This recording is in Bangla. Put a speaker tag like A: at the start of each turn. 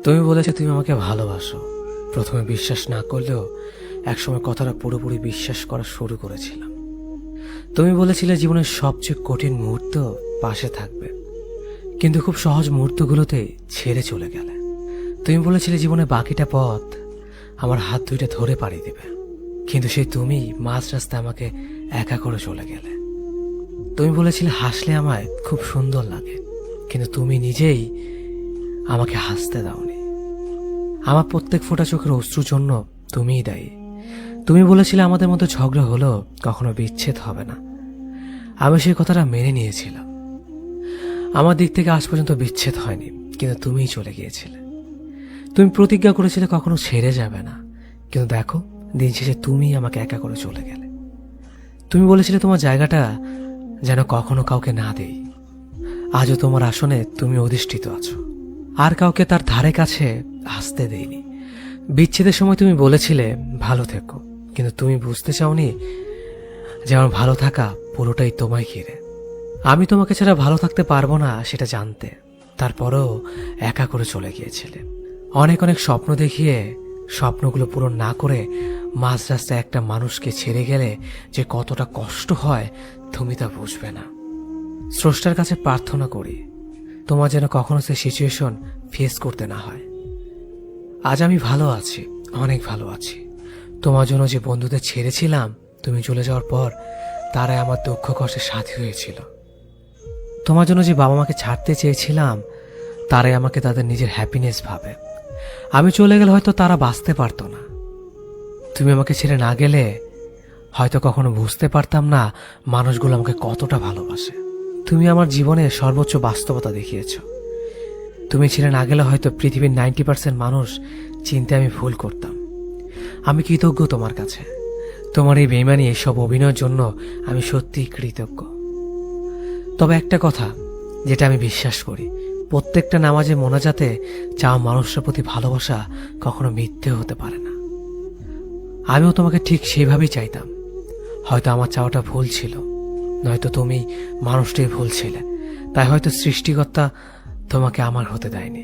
A: তুমি বলেছো তুমি আমাকে ভালোবাসো। প্রথমে বিশ্বাস না করলেও একসময় কথাটা পুরোপুরি বিশ্বাস করা শুরু করেছিলাম। তুমি বলেছিলে জীবনের সবচেয়ে কঠিন মুহূর্ত পাশে থাকবে, কিন্তু খুব সহজ মুহূর্তগুলোতেই ছেড়ে চলে গেলে। তুমি বলেছিলে জীবনে বাকিটা পথ আমার হাত দুইটা ধরে পাড়ি দেবে, কিন্তু সেই তুমি মাঝ রাস্তায় আমাকে একা করে চলে গেলে। তুমি বলেছিলে হাসলে আমায় খুব সুন্দর লাগে, কিন্তু তুমি নিজেই আমাকে হাসতে দাওনি। আমার প্রত্যেক ফোঁটা চোখের অশ্রুর জন্য তুমিই দায়ী। তুমি বলেছিলে আমাদের মধ্যে ঝগড়া হলেও কখনো বিচ্ছেদ হবে না। আমি সেই কথাটা মেনে নিয়েছিলাম। আমার দিক থেকে আজ পর্যন্ত বিচ্ছেদ হয়নি, কিন্তু তুমিই চলে গিয়েছিলে। তুমি প্রতিজ্ঞা করেছিলে কখনো ছেড়ে যাবে না, কিন্তু দেখো দিন শেষে তুমিই আমাকে একা করে চলে গেলে। তুমি বলেছিলে তোমার জায়গাটা যেন কখনো কাউকে না দেই। আজও তোমার আসনে তুমি অধিষ্ঠিত আছো, আর কাউকে তার ধারে কাছে আসতে দেইনি। বিচ্ছেদের সময় তুমি বলেছিলে ভালো থেকো, কিন্তু তুমি বুঝতে চাওনি যে আমার ভালো থাকা পুরোটাই তোমায় ঘিরে। আমি তোমাকে ছাড়া ভালো থাকতে পারবো না সেটা জানতে, তারপরেও একা করে চলে গিয়েছিলে। অনেক অনেক স্বপ্ন দেখিয়ে স্বপ্নগুলো পূরণ না করে মাঝ রাস্তায় একটা মানুষকে ছেড়ে গেলে যে কতটা কষ্ট হয় তুমি তা বুঝবে না। স্রষ্টার কাছে প্রার্থনা করি তোমার যেন কখনো সে সিচুয়েশন ফেস করতে না হয়। আজ আমি ভালো আছি, অনেক ভালো আছি। তোমার জন্য যে বন্ধুদের ছেড়েছিলাম তুমি চলে যাওয়ার পর, তারাই আমার দুঃখ কষ্টের সাথী হয়েছিল। তোমার জন্য যে বাবা মাকে ছাড়তে চেয়েছিলাম, তারাই আমাকে তাদের নিজের হ্যাপিনেস ভাবে। আমি চলে গেলে হয়তো তারা বাঁচতে পারতো না। তুমি আমাকে ছেড়ে না গেলে হয়তো কখনো বুঝতে পারতাম না মানুষগুলো আমাকে কতটা ভালোবাসে। তুমি আমার জীবনে সর্বোচ্চ বাস্তবতা দেখিয়েছ। তুমি ছেড়ে না গেলে হয়তো পৃথিবীর 90% মানুষ চিনতে আমি ভুল করতাম। আমি কৃতজ্ঞ তোমার কাছে। তোমার এই বেইমানি, এসব অভিনয়ের জন্য আমি সত্যিই কৃতজ্ঞ। তবে একটা কথা যেটা আমি বিশ্বাস করি, প্রত্যেকটা নামাজে মোনাজাতে চাওয়া মানুষের প্রতি ভালোবাসা কখনো মিথ্যে হতে পারে না। আমিও তোমাকে ঠিক সেইভাবেই চাইতাম। হয়তো আমার চাওয়াটা ভুল ছিল, নয়তো তুমি মানুষটাই ভুল ছিলে, তাই হয়তো সৃষ্টিকর্তা তোমাকে আমার হতে দেয়নি।